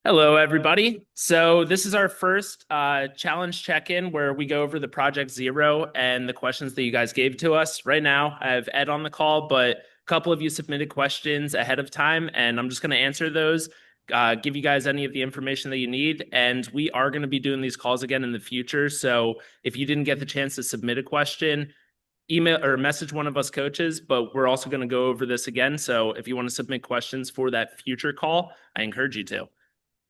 Hello, everybody. So this is our first challenge check-in where we go over the Project Zero and the questions that you guys gave to us. Right now, I have Ed on the call, but a couple of you submitted questions ahead of time, and I'm just going to answer those, give you guys any of the information that you need, and we are going to be doing these calls again in the future. So if you didn't get the chance to submit a question, email or message one of us coaches, but we're also going to go over this again. So if you want to submit questions for that future call, I encourage you to.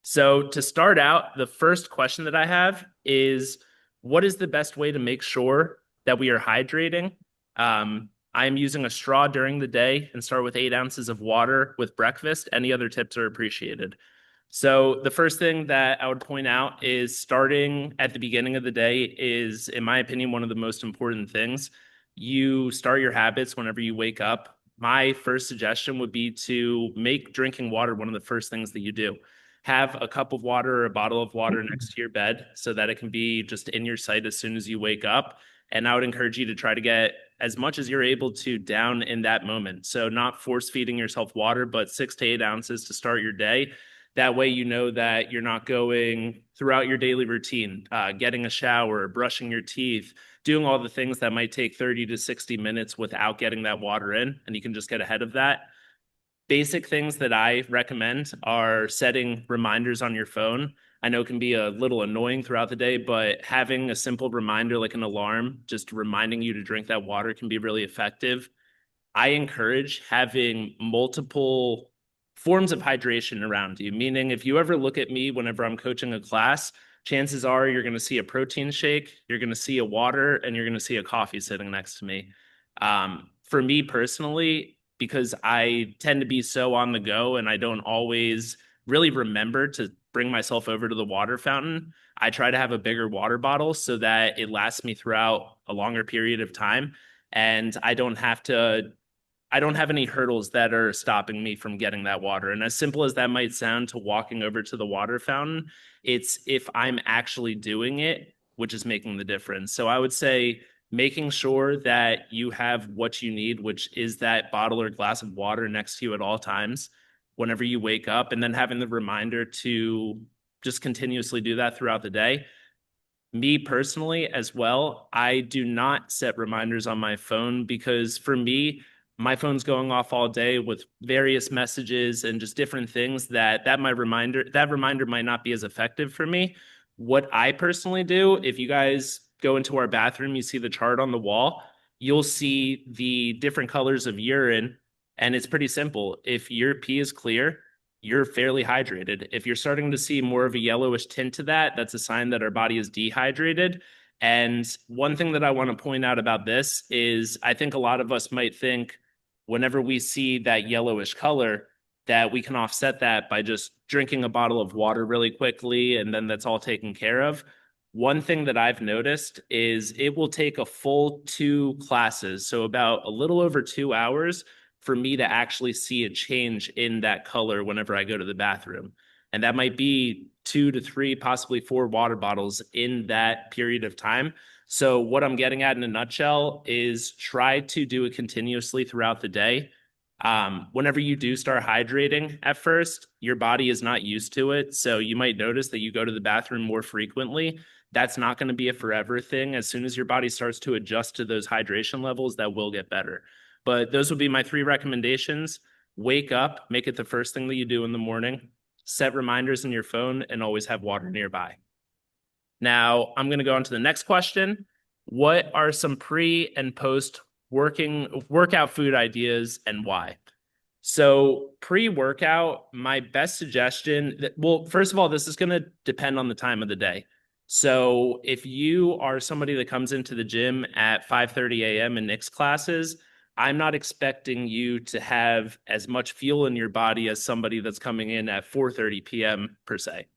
So, to start out, the first question that I have is what is the best way to make sure that we are hydrating? I am using a straw during the day and start with 8 ounces of water with breakfast. Any other tips are appreciated. So, the first thing that I would point out is starting at the beginning of the day is, in my opinion, one of the most important things. You start your habits whenever you wake up. My first suggestion would be to make drinking water one of the first things that you do. Have a cup of water or a bottle of water next to your bed so that it can be just in your sight as soon as you wake up. And I would encourage you to try to get as much as you're able to down in that moment. So, not force feeding yourself water, but 6 to 8 ounces to start your day. That way, you know that you're not going throughout your daily routine, getting a shower, brushing your teeth, doing all the things that might take 30 to 60 minutes without getting that water in, and you can just get ahead of that. Basic things that I recommend are setting reminders on your phone. I know it can be a little annoying throughout the day, but having a simple reminder like an alarm, just reminding you to drink that water can be really effective. I encourage having multiple forms of hydration around you, meaning if you ever look at me whenever I'm coaching a class, chances are you're going to see a protein shake, you're going to see a water, and you're going to see a coffee sitting next to me. For me personally, because I tend to be so on the go and I don't always really remember to bring myself over to the water fountain, I try to have a bigger water bottle so that it lasts me throughout a longer period of time and I don't have any hurdles that are stopping me from getting that water. And as simple as that might sound to walking over to the water fountain, it's if I'm actually doing it, which is making the difference. So I would say making sure that you have what you need, which is that bottle or glass of water next to you at all times whenever you wake up, and then having the reminder to just continuously do that throughout the day. Me personally, as well, I do not set reminders on my phone because for me, my phone's going off all day with various messages and just different things that reminder might not be as effective for me. What I personally do, if you guys go into our bathroom, you see the chart on the wall, you'll see the different colors of urine, and it's pretty simple. If your pee is clear, you're fairly hydrated. If you're starting to see more of a yellowish tint to that, that's a sign that our body is dehydrated. And one thing that I want to point out about this is I think a lot of us might think whenever we see that yellowish color, that we can offset that by just drinking a bottle of water really quickly and then that's all taken care of. One thing that I've noticed is it will take a full 2 classes, so about a little over 2 hours for me to actually see a change in that color whenever I go to the bathroom. And that might be 2 to 3, possibly 4 water bottles in that period of time. So, what I'm getting at in a nutshell is try to do it continuously throughout the day. Whenever you do start hydrating at first, your body is not used to it. So, you might notice that you go to the bathroom more frequently. That's not going to be a forever thing. As soon as your body starts to adjust to those hydration levels, that will get better. But those would be my 3 recommendations. Wake up, make it the first thing that you do in the morning, set reminders in your phone, and always have water nearby. Now, I'm going to go on to the next question. What are some pre and post workout food ideas and why? So, pre-workout, my best suggestion well, first of all, this is going to depend on the time of the day. So, if you are somebody that comes into the gym at 5:30 a.m. in Nick's classes, I'm not expecting you to have as much fuel in your body as somebody that's coming in at 4:30 p.m. per se.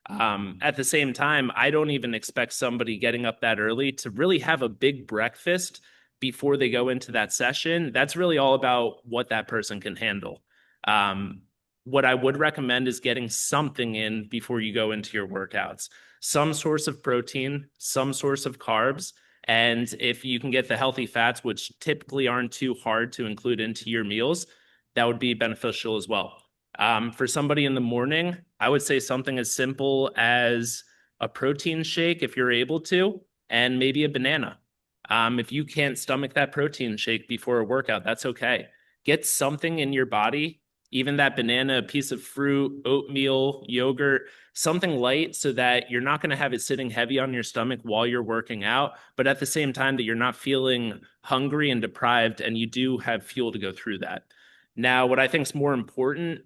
At the same time, I don't even expect somebody getting up that early to really have a big breakfast before they go into that session. That's really all about what that person can handle. Um, what I would recommend is getting something in before you go into your workouts, some source of protein, some source of carbs. And if you can get the healthy fats, which typically aren't too hard to include into your meals, that would be beneficial as well. For somebody in the morning, I would say something as simple as a protein shake if you're able to, and maybe a banana. If you can't stomach that protein shake before a workout, that's okay. Get something in your body, even that banana, a piece of fruit, oatmeal, yogurt, something light so that you're not going to have it sitting heavy on your stomach while you're working out, but at the same time that you're not feeling hungry and deprived and you do have fuel to go through that. Now, what I think is more important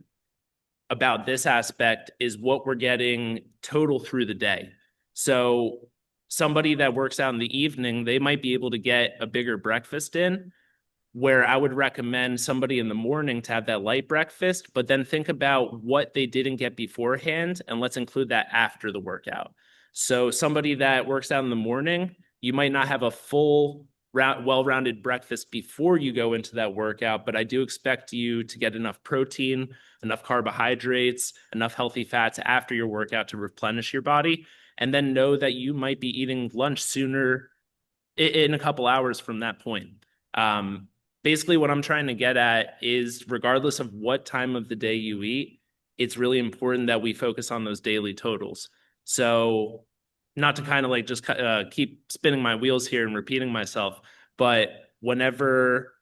about this aspect is what we're getting total through the day. So somebody that works out in the evening, they might be able to get a bigger breakfast in, where I would recommend somebody in the morning to have that light breakfast, but then think about what they didn't get beforehand, and let's include that after the workout. So somebody that works out in the morning, you might not have a full well-rounded breakfast before you go into that workout, but I do expect you to get enough protein, enough carbohydrates, enough healthy fats after your workout to replenish your body. And then know that you might be eating lunch sooner in a couple hours from that point. Um, Basically, what I'm trying to get at is regardless of what time of the day you eat, it's really important that we focus on those daily totals. So, not to kind of like just keep spinning my wheels here and repeating myself, but whenever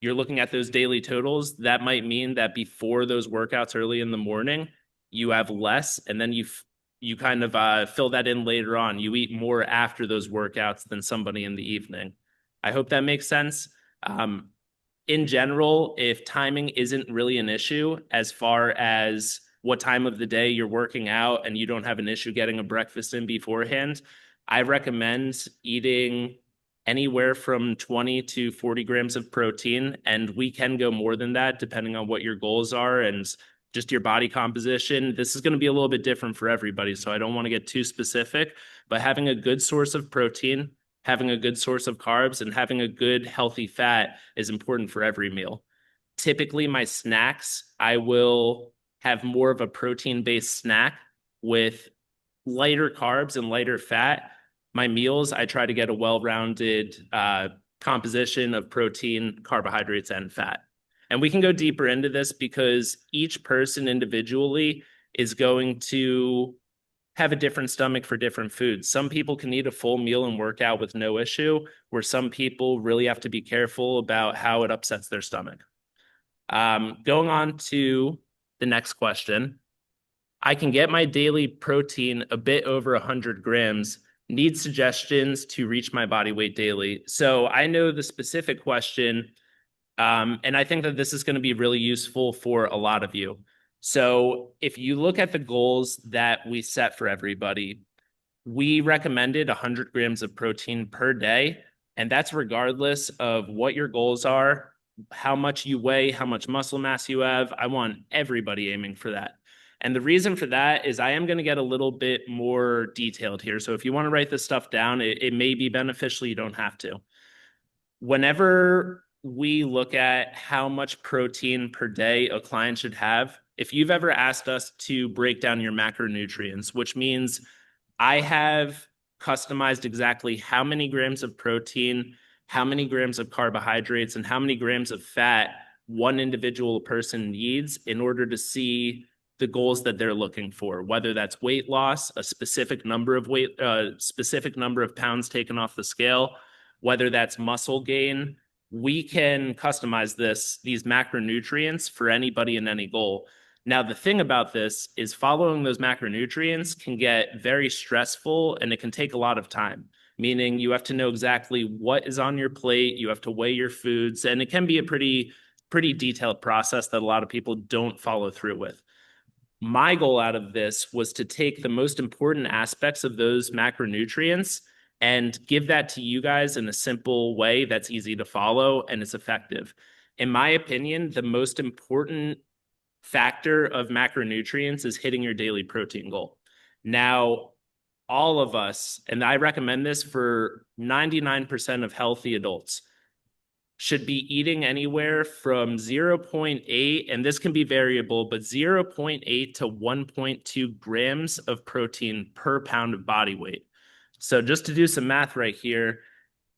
you're looking at those daily totals, that might mean that before those workouts early in the morning, you have less, and then you kind of fill that in later on. You eat more after those workouts than somebody in the evening. I hope that makes sense. Um, in general, if timing isn't really an issue as far as what time of the day you're working out and you don't have an issue getting a breakfast in beforehand, I recommend eating anywhere from 20 to 40 grams of protein. And we can go more than that depending on what your goals are and just your body composition. This is going to be a little bit different for everybody. So I don't want to get too specific, but having a good source of protein, having a good source of carbs, and having a good healthy fat is important for every meal. Typically, my snacks, I will have more of a protein based snack with lighter carbs and lighter fat. My meals, I try to get a well rounded composition of protein, carbohydrates, and fat. And we can go deeper into this because each person individually is going to have a different stomach for different foods. Some people can eat a full meal and work out with no issue, where some people really have to be careful about how it upsets their stomach. Going on to the next question. I can get my daily protein a bit over 100 grams. Need suggestions to reach my body weight daily. So I know the specific question, and I think that this is going to be really useful for a lot of you. So if you look at the goals that we set for everybody, we recommended 100 grams of protein per day, and that's regardless of what your goals are, how much you weigh, how much muscle mass you have. I want everybody aiming for that. And the reason for that is I am going to get a little bit more detailed here. So if you want to write this stuff down, it may be beneficial. You don't have to. Whenever we look at how much protein per day a client should have, if you've ever asked us to break down your macronutrients, which means I have customized exactly how many grams of protein, how many grams of carbohydrates, and how many grams of fat one individual person needs in order to see the goals that they're looking for, whether that's weight loss, a specific number of specific number of pounds taken off the scale, whether that's muscle gain. We can customize these macronutrients for anybody in any goal. Now, the thing about this is following those macronutrients can get very stressful and it can take a lot of time, meaning you have to know exactly what is on your plate. You have to weigh your foods, and it can be a pretty detailed process that a lot of people don't follow through with. My goal out of this was to take the most important aspects of those macronutrients and give that to you guys in a simple way that's easy to follow and is effective. In my opinion, the most important factor of macronutrients is hitting your daily protein goal. Now, all of us, and I recommend this for 99% of healthy adults, should be eating anywhere from 0.8, and this can be variable, but 0.8 to 1.2 grams of protein per pound of body weight. So just to do some math right here,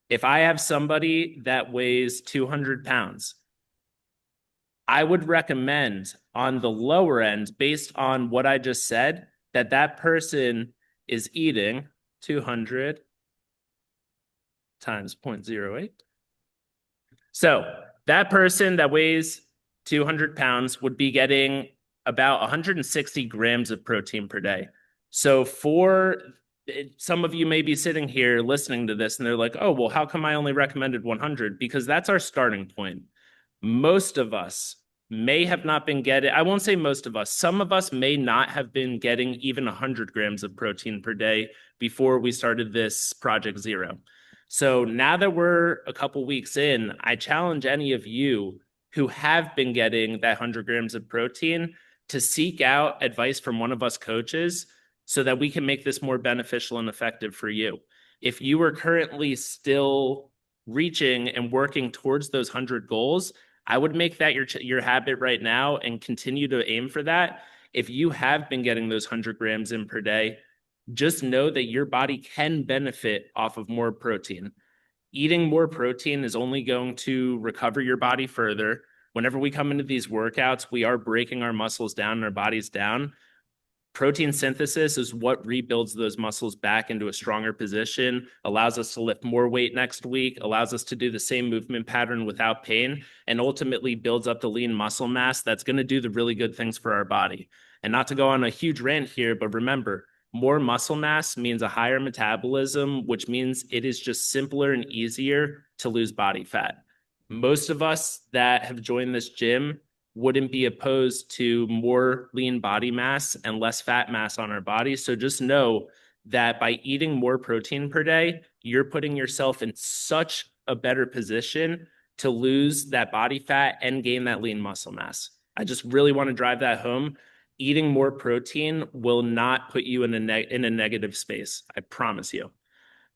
if I have somebody that weighs 200 pounds, I would recommend on the lower end, based on what I just said, that that person is eating 200 times 0.08. So that person that weighs 200 pounds would be getting about 160 grams of protein per day. So for some of you may be sitting here listening to this and they're like, oh, well, how come I only recommended 100? Because that's our starting point. Most of us may have not been getting, I won't say most of us, some of us may not have been getting even 100 grams of protein per day before we started this Project Zero. So now that we're a couple weeks in, I challenge any of you who have been getting that 100 grams of protein to seek out advice from one of us coaches so that we can make this more beneficial and effective for you. If you are currently still reaching and working towards those 100 goals, I would make that your habit right now and continue to aim for that. If you have been getting those 100 grams in per day, just know that your body can benefit off of more protein. Eating more protein is only going to recover your body further. Whenever we come into these workouts, we are breaking our muscles down and our bodies down. Protein synthesis is what rebuilds those muscles back into a stronger position, allows us to lift more weight next week, allows us to do the same movement pattern without pain, and ultimately builds up the lean muscle mass that's going to do the really good things for our body. And not to go on a huge rant here, but remember, more muscle mass means a higher metabolism, which means it is just simpler and easier to lose body fat. Most of us that have joined this gym wouldn't be opposed to more lean body mass and less fat mass on our bodies. So just know that by eating more protein per day, you're putting yourself in such a better position to lose that body fat and gain that lean muscle mass. I just really want to drive that home. Eating more protein will not put you in a negative space. I promise you.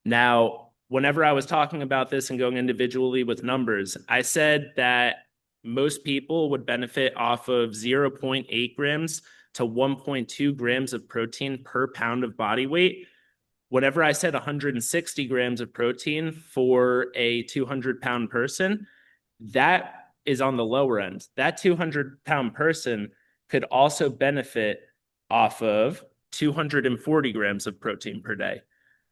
Now, whenever I was talking about this and going individually with numbers, I said that most people would benefit off of 0.8 grams to 1.2 grams of protein per pound of body weight. Whenever I said 160 grams of protein for a 200-pound person, that is on the lower end. That 200-pound person could also benefit off of 240 grams of protein per day.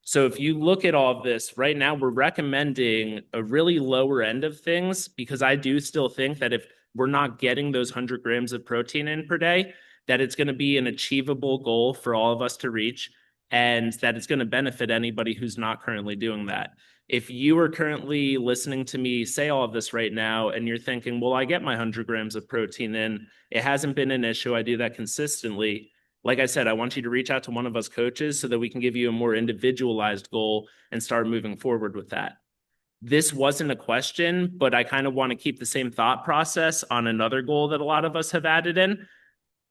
So if you look at all of this right now, we're recommending a really lower end of things because I do still think that if we're not getting those 100 grams of protein in per day, that it's going to be an achievable goal for all of us to reach and that it's going to benefit anybody who's not currently doing that. If you are currently listening to me say all of this right now and you're thinking, well, I get my 100 grams of protein in, it hasn't been an issue, I do that consistently. Like I said, I want you to reach out to one of us coaches so that we can give you a more individualized goal and start moving forward with that. This wasn't a question, but I kind of want to keep the same thought process on another goal that a lot of us have added in,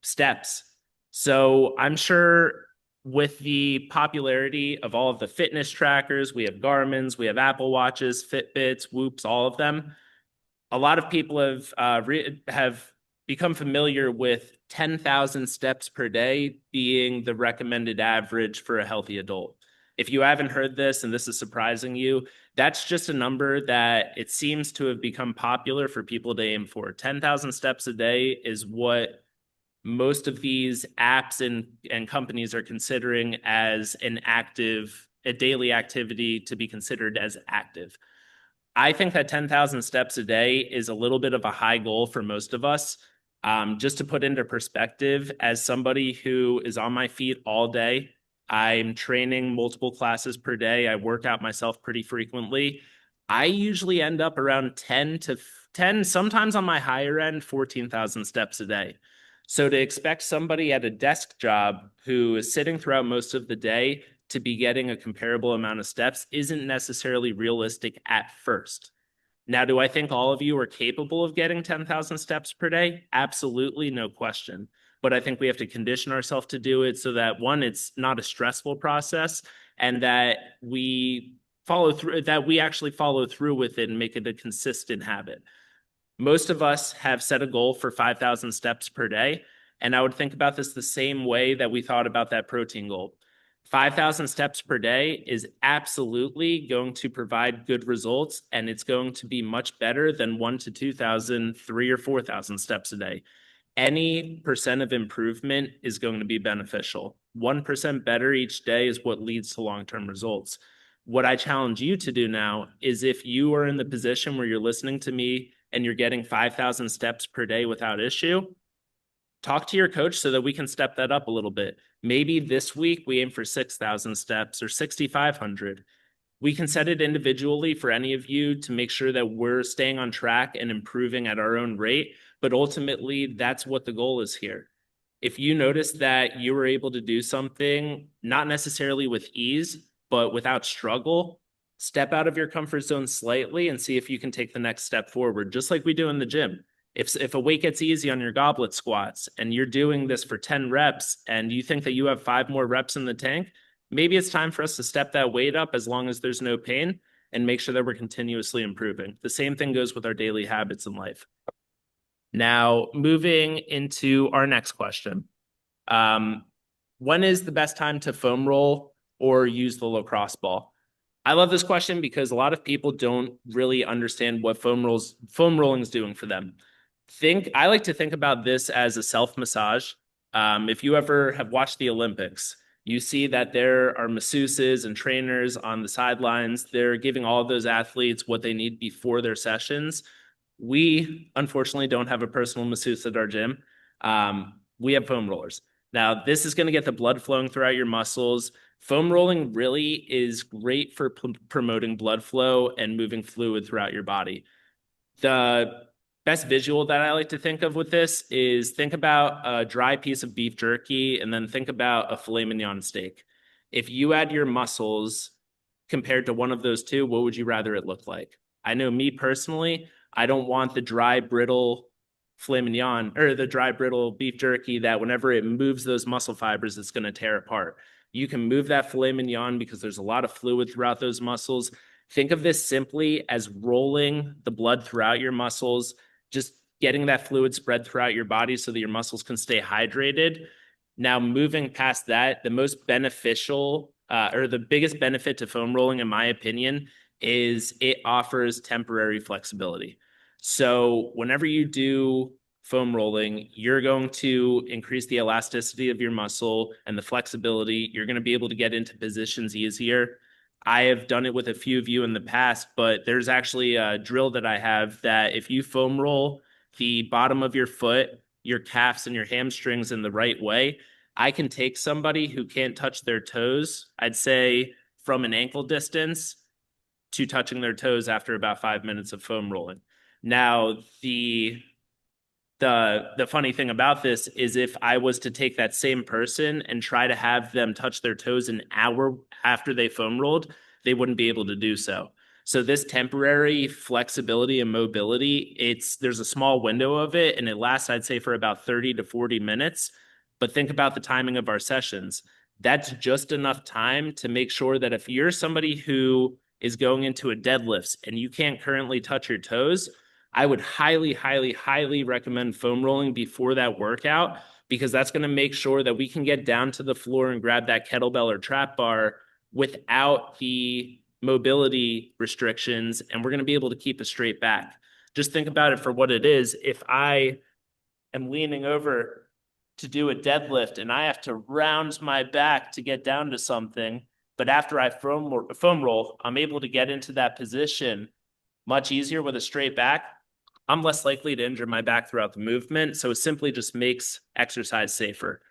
steps. So I'm sure with the popularity of all of the fitness trackers, we have Garmin's, we have Apple Watches, Fitbits, Whoops, all of them. A lot of people have become familiar with 10,000 steps per day being the recommended average for a healthy adult. If you haven't heard this and this is surprising you, that's just a number that it seems to have become popular for people to aim for. 10,000 steps a day is what most of these apps and companies are considering as a daily activity to be considered as active. I think that 10,000 steps a day is a little bit of a high goal for most of us. Just to put into perspective, as somebody who is on my feet all day, I'm training multiple classes per day. I work out myself pretty frequently. I usually end up around 10, sometimes on my higher end, 14,000 steps a day. So to expect somebody at a desk job who is sitting throughout most of the day to be getting a comparable amount of steps isn't necessarily realistic at first. Now, do I think all of you are capable of getting 10,000 steps per day? Absolutely, no question. But I think we have to condition ourselves to do it so that one, it's not a stressful process and that we actually follow through with it and make it a consistent habit. Most of us have set a goal for 5,000 steps per day. And I would think about this the same way that we thought about that protein goal. 5,000 steps per day is absolutely going to provide good results, and it's going to be much better than 1 to 2,000, 3 or 4,000 steps a day. Any percent of improvement is going to be beneficial. 1% better each day is what leads to long-term results. What I challenge you to do now is, if you are in the position where you're listening to me and you're getting 5,000 steps per day without issue, talk to your coach so that we can step that up a little bit. Maybe this week we aim for 6,000 steps or 6,500. We can set it individually for any of you to make sure that we're staying on track and improving at our own rate. But ultimately, that's what the goal is here. If you notice that you were able to do something, not necessarily with ease, but without struggle, step out of your comfort zone slightly and see if you can take the next step forward, just like we do in the gym. If a weight gets easy on your goblet squats and you're doing this for 10 reps and you think that you have 5 more reps in the tank, maybe it's time for us to step that weight up as long as there's no pain and make sure that we're continuously improving. The same thing goes with our daily habits in life. Now, moving into our next question. When is the best time to foam roll or use the lacrosse ball? I love this question because a lot of people don't really understand what foam rolling is doing for them. I like to think about this as a self-massage. If you ever have watched the Olympics, you see that there are masseuses and trainers on the sidelines. They're giving all of those athletes what they need before their sessions. We, unfortunately, don't have a personal masseuse at our gym. We have foam rollers. Now, this is going to get the blood flowing throughout your muscles. Foam rolling really is great for promoting blood flow and moving fluid throughout your body. The best visual that I like to think of with this is, think about a dry piece of beef jerky and then think about a filet mignon steak. If you add your muscles compared to one of those two, what would you rather it look like? I know me personally, I don't want the dry, brittle filet mignon or the dry, brittle beef jerky that whenever it moves those muscle fibers, it's going to tear apart. You can move that filet mignon because there's a lot of fluid throughout those muscles. Think of this simply as rolling the blood throughout your muscles, just getting that fluid spread throughout your body so that your muscles can stay hydrated. Now, moving past that, the most beneficial or the biggest benefit to foam rolling, in my opinion, is it offers temporary flexibility. So whenever you do foam rolling, you're going to increase the elasticity of your muscle and the flexibility. You're going to be able to get into positions easier. I have done it with a few of you in the past, but there's actually a drill that I have that if you foam roll the bottom of your foot, your calves, and your hamstrings in the right way, I can take somebody who can't touch their toes, I'd say from an ankle distance, to touching their toes after about 5 minutes of foam rolling. Now, the funny thing about this is, if I was to take that same person and try to have them touch their toes an hour after they foam rolled, they wouldn't be able to do so. So this temporary flexibility and mobility, there's a small window of it, and it lasts, I'd say, for about 30 to 40 minutes. But think about the timing of our sessions. That's just enough time to make sure that if you're somebody who is going into a deadlifts and you can't currently touch your toes, I would highly, highly, highly recommend foam rolling before that workout, because that's going to make sure that we can get down to the floor and grab that kettlebell or trap bar without the mobility restrictions, and we're going to be able to keep a straight back. Just think about it for what it is. If I am leaning over to do a deadlift and I have to round my back to get down to something, but after I foam roll, I'm able to get into that position much easier with a straight back, I'm less likely to injure my back throughout the movement. So it simply just makes exercise safer.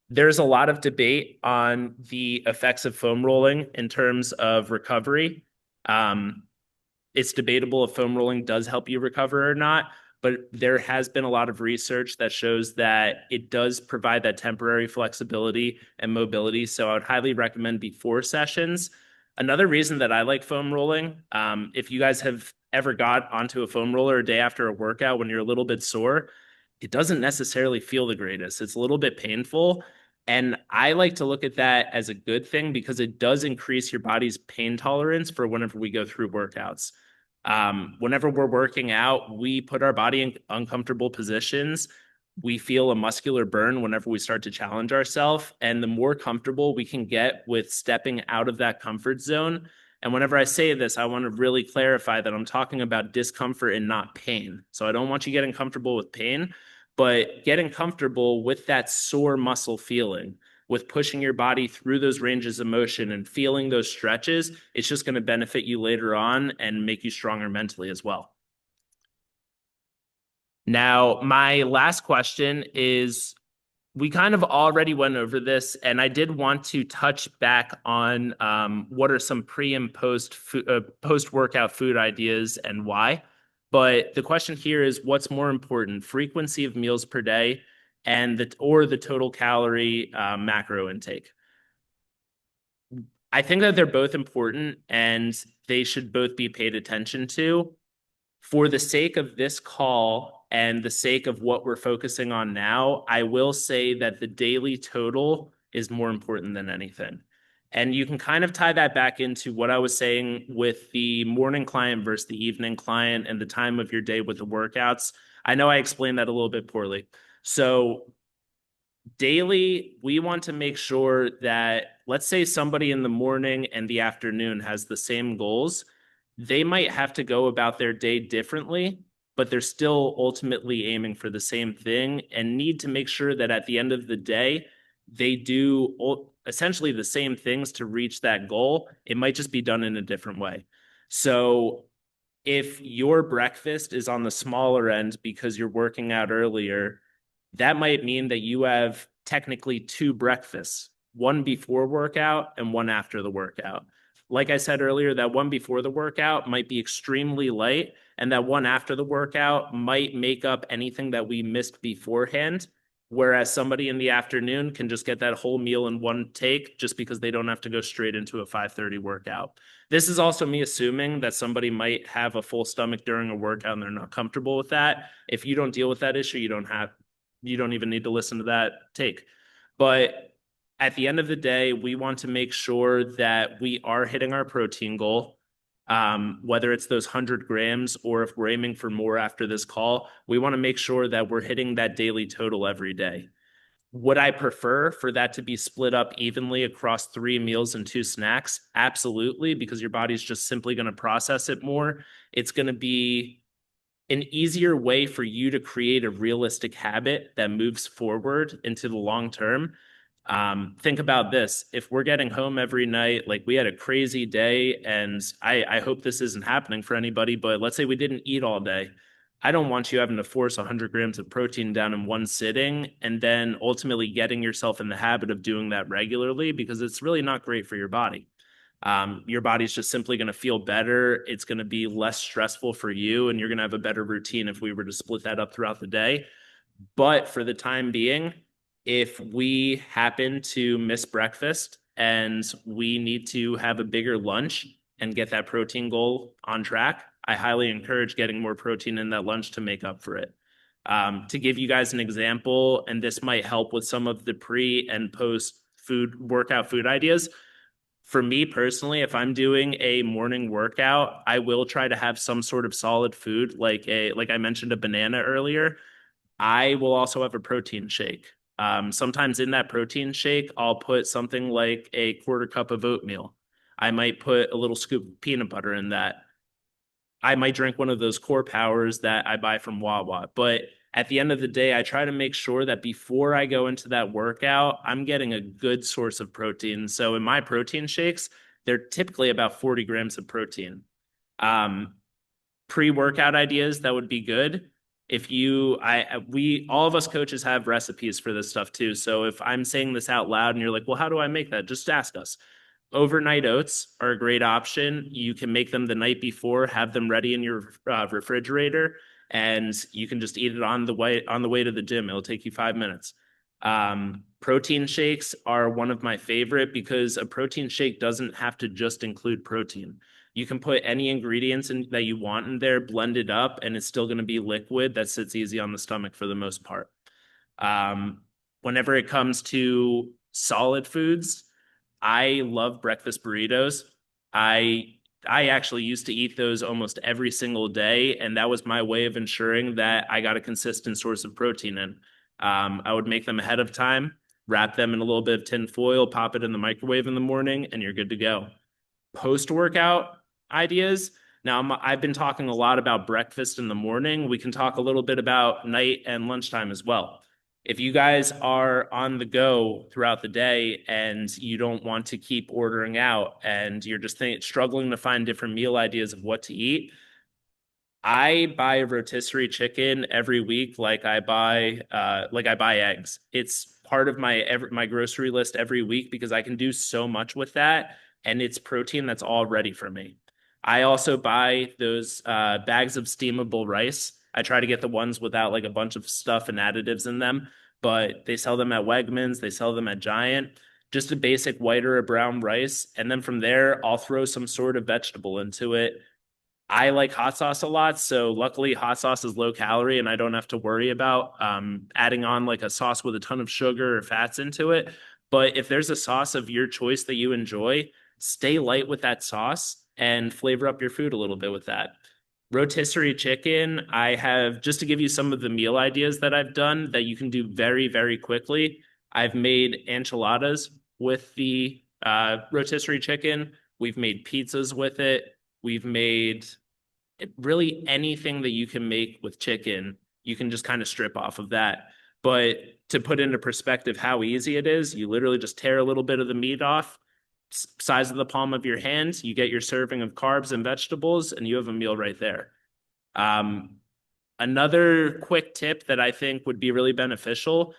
There's a lot of debate on the effects of foam rolling in terms of recovery. It's debatable if foam rolling does help you recover or not, but there has been a lot of research that shows that it does provide that temporary flexibility and mobility. So I would highly recommend before sessions. Another reason that I like foam rolling, if you guys have ever got onto a foam roller a day after a workout when you're a little bit sore, it doesn't necessarily feel the greatest. It's a little bit painful. And I like to look at that as a good thing because it does increase your body's pain tolerance for whenever we go through workouts. Whenever we're working out, we put our body in uncomfortable positions. we feel a muscular burn whenever we start to challenge ourselves. And the more comfortable we can get with stepping out of that comfort zone. And whenever I say this, I want to really clarify that I'm talking about discomfort and not pain. So I don't want you getting comfortable with pain, but getting comfortable with that sore muscle feeling, with pushing your body through those ranges of motion and feeling those stretches. It's just going to benefit you later on and make you stronger mentally as well. Now, my last question is, we kind of already went over this, and I did want to touch back on what are some pre and post workout food ideas and why. But the question here is, what's more important, frequency of meals per day and the total calorie macro intake? I think that they're both important and they should both be paid attention to. For the sake of this call and the sake of what we're focusing on now, I will say that the daily total is more important than anything. And you can kind of tie that back into what I was saying with the morning client versus the evening client and the time of your day with the workouts. I know I explained that a little bit poorly. So daily, we want to make sure that, let's say somebody in the morning and the afternoon has the same goals, they might have to go about their day differently, but they're still ultimately aiming for the same thing and need to make sure that at the end of the day, they do essentially the same things to reach that goal. It might just be done in a different way. So if your breakfast is on the smaller end because you're working out earlier, that might mean that you have technically two breakfasts, one before workout and one after the workout. Like I said earlier, that one before the workout might be extremely light, and that one after the workout might make up anything that we missed beforehand. Whereas somebody in the afternoon can just get that whole meal in one take just because they don't have to go straight into a 5:30 workout. This is also me assuming that somebody might have a full stomach during a workout and they're not comfortable with that. If you don't deal with that issue, you don't even need to listen to that take. But at the end of the day, we want to make sure that we are hitting our protein goal, whether it's those 100 grams or if we're aiming for more after this call. We want to make sure that we're hitting that daily total every day. Would I prefer for that to be split up evenly across 3 meals and 2 snacks? Absolutely, because your body's just simply going to process it more. It's going to be an easier way for you to create a realistic habit that moves forward into the long term. Think about this. If we're getting home every night, like we had a crazy day, and I hope this isn't happening for anybody, but let's say we didn't eat all day. I don't want you having to force 100 grams of protein down in one sitting and then ultimately getting yourself in the habit of doing that regularly because it's really not great for your body. Your body's just simply going to feel better. It's going to be less stressful for you, and you're going to have a better routine if we were to split that up throughout the day. But for the time being, if we happen to miss breakfast and we need to have a bigger lunch and get that protein goal on track, I highly encourage getting more protein in that lunch to make up for it. To give you guys an example, and this might help with some of the pre and post food workout food ideas. For me personally, if I'm doing a morning workout, I will try to have some sort of solid food, like I mentioned, a banana earlier. I will also have a protein shake. Sometimes in that protein shake, I'll put something like a quarter cup of oatmeal. I might put a little scoop of peanut butter in that. I might drink one of those core powers that I buy from Wawa. But at the end of the day, I try to make sure that before I go into that workout, I'm getting a good source of protein. So in my protein shakes, they're typically about 40 grams of protein. Um, Pre-workout ideas that would be good. If you, we, all of us coaches have recipes for this stuff too. So if I'm saying this out loud and you're like, well, how do I make that? Just ask us. Overnight oats are a great option. You can make them the night before, have them ready in your refrigerator, and you can just eat it on the way to the gym. It'll take you 5 minutes. Protein shakes are one of my favorite because a protein shake doesn't have to just include protein. You can put any ingredients in that you want in there, blend it up, and it's still going to be liquid that sits easy on the stomach for the most part. Whenever it comes to solid foods, I love breakfast burritos. I I actually used to eat those almost every single day, and that was my way of ensuring that I got a consistent source of protein in. I would make them ahead of time, wrap them in a little bit of tin foil, pop it in the microwave in the morning, and you're good to go. Post-workout ideas. Now, I've been talking a lot about breakfast in the morning. We can talk a little bit about night and lunchtime as well. If you guys are on the go throughout the day and you don't want to keep ordering out and you're just struggling to find different meal ideas of what to eat, I buy a rotisserie chicken every week like I buy eggs. It's part of my grocery list every week because I can do so much with that and it's protein that's all ready for me. I also buy those bags of steamable rice. I try to get the ones without like a bunch of stuff and additives in them, but they sell them at Wegmans, they sell them at Giant. Just a basic white or a brown rice, and then from there I'll throw some sort of vegetable into it. I like hot sauce a lot, so luckily hot sauce is low calorie and I don't have to worry about adding on like a sauce with a ton of sugar or fats into it. But if there's a sauce of your choice that you enjoy, stay light with that sauce and flavor up your food a little bit with that. Rotisserie chicken, I have just to give you some of the meal ideas that I've done that you can do very, very quickly. I've made enchiladas with the rotisserie chicken. We've made pizzas with it. We've made really anything that you can make with chicken, you can just kind of strip off of that. But to put into perspective how easy it is, you literally just tear a little bit of the meat off, size of the palm of your hand, you get your serving of carbs and vegetables, and you have a meal right there. Um, Another quick tip that I think would be really beneficial,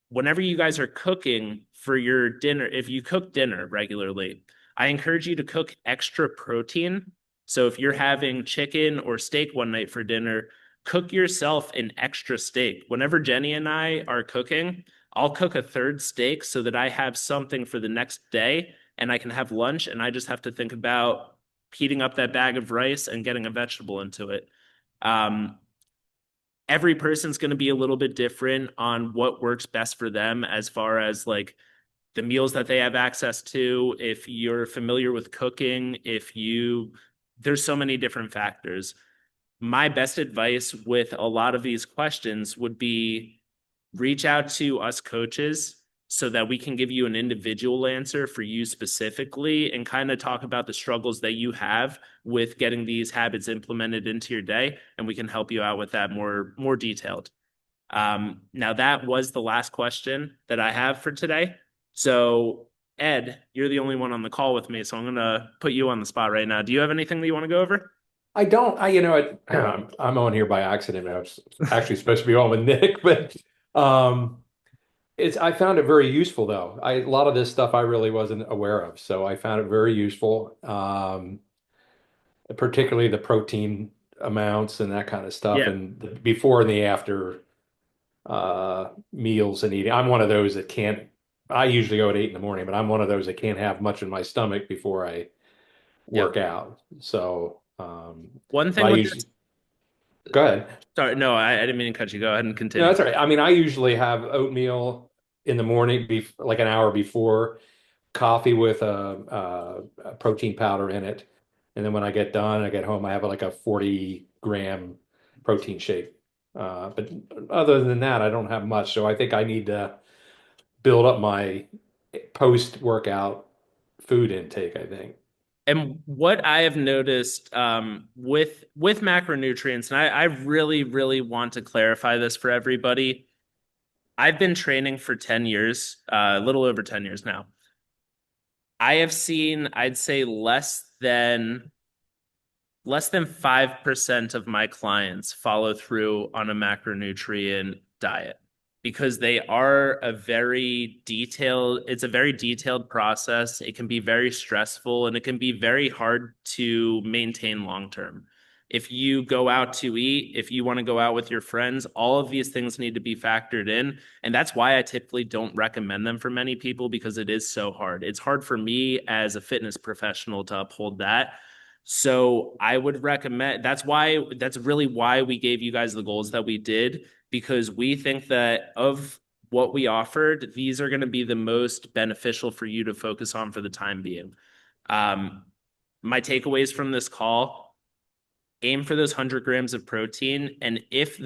whenever you guys are cooking for your dinner, if you cook dinner regularly, I encourage you to cook extra protein. So if you're having chicken or steak one night for dinner, cook yourself an extra steak. Whenever Jenny and I are cooking, I'll cook a third steak so that I have something for the next day and I can have lunch and I just have to think about heating up that bag of rice and getting a vegetable into it. Um, every person's going to be a little bit different on what works best for them as far as like the meals that they have access to. If you're familiar with cooking, there's so many different factors. My best advice with a lot of these questions would be reach out to us coaches so that we can give you an individual answer for you specifically and kind of talk about the struggles that you have with getting these habits implemented into your day, and we can help you out with that more detailed. Now that was the last question that I have for today. So Ed, you're the only one on the call with me, so I'm gonna put you on the spot right now. Do you have anything that you want to go over? I don't. I'm on here by accident. I was actually supposed to be on with Nick, but um, it's. I found it very useful, though. A lot of this stuff I really wasn't aware of, so I found it very useful. Particularly the protein amounts and that kind of stuff, Yeah. and the before and the after meals and eating. I'm one of those that can't. I usually go at 8 in the morning, but I'm one of those that can't have much in my stomach before I Yep. work out. So, One but thing I with this, usually go ahead. sorry, no, I didn't mean to cut you. Go ahead and No, continue. that's all right. I mean, I usually have oatmeal in the morning, like an hour before, coffee with a protein powder in it. And then when I get done, I get home, I have like a 40-gram protein shake. But other than that, I don't have much. So I think I need to build up my post-workout food intake, I think. And what I have noticed with macronutrients, and I really, really want to clarify this for everybody. I've been training for 10 years, a little over 10 years now. I have seen, I'd say, less than 5% of my clients follow through on a macronutrient diet because they are it's a very detailed process. It can be very stressful and it can be very hard to maintain long term. If you go out to eat, if you want to go out with your friends, all of these things need to be factored in. And that's why I typically don't recommend them for many people because it is so hard. It's hard for me as a fitness professional to uphold that. So I would recommend that's really why we gave you guys the goals that we did, because we think that of what we offered, these are going to be the most beneficial for you to focus on for the time being. Um, my takeaways from this call. aim for those 100 grams of protein. And if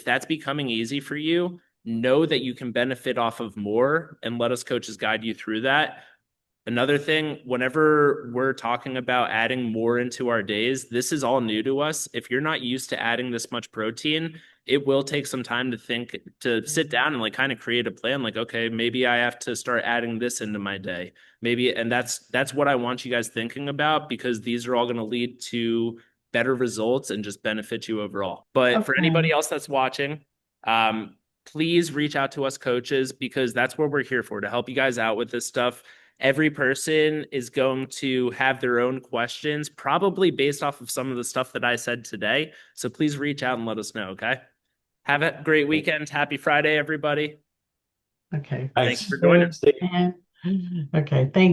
that's becoming easy for you, know that you can benefit off of more, and let us coaches guide you through that. Another thing, whenever we're talking about adding more into our days, this is all new to us. If you're not used to adding this much protein, it will take some time to think, to sit down and like kind of create a plan. Like, okay, maybe I have to start adding this into my day. Maybe, and that's what I want you guys thinking about, because these are all going to lead to better results and just benefit you overall. But for Okay. anybody else that's watching, please reach out to us coaches, because that's what we're here for, to help you guys out with this stuff. Every person is going to have their own questions, probably based off of some of the stuff that I said today. So please reach out and let us know, okay? Have a great weekend. Happy Friday, everybody. Okay. Thank you Thanks. for joining. Good. And okay. Thank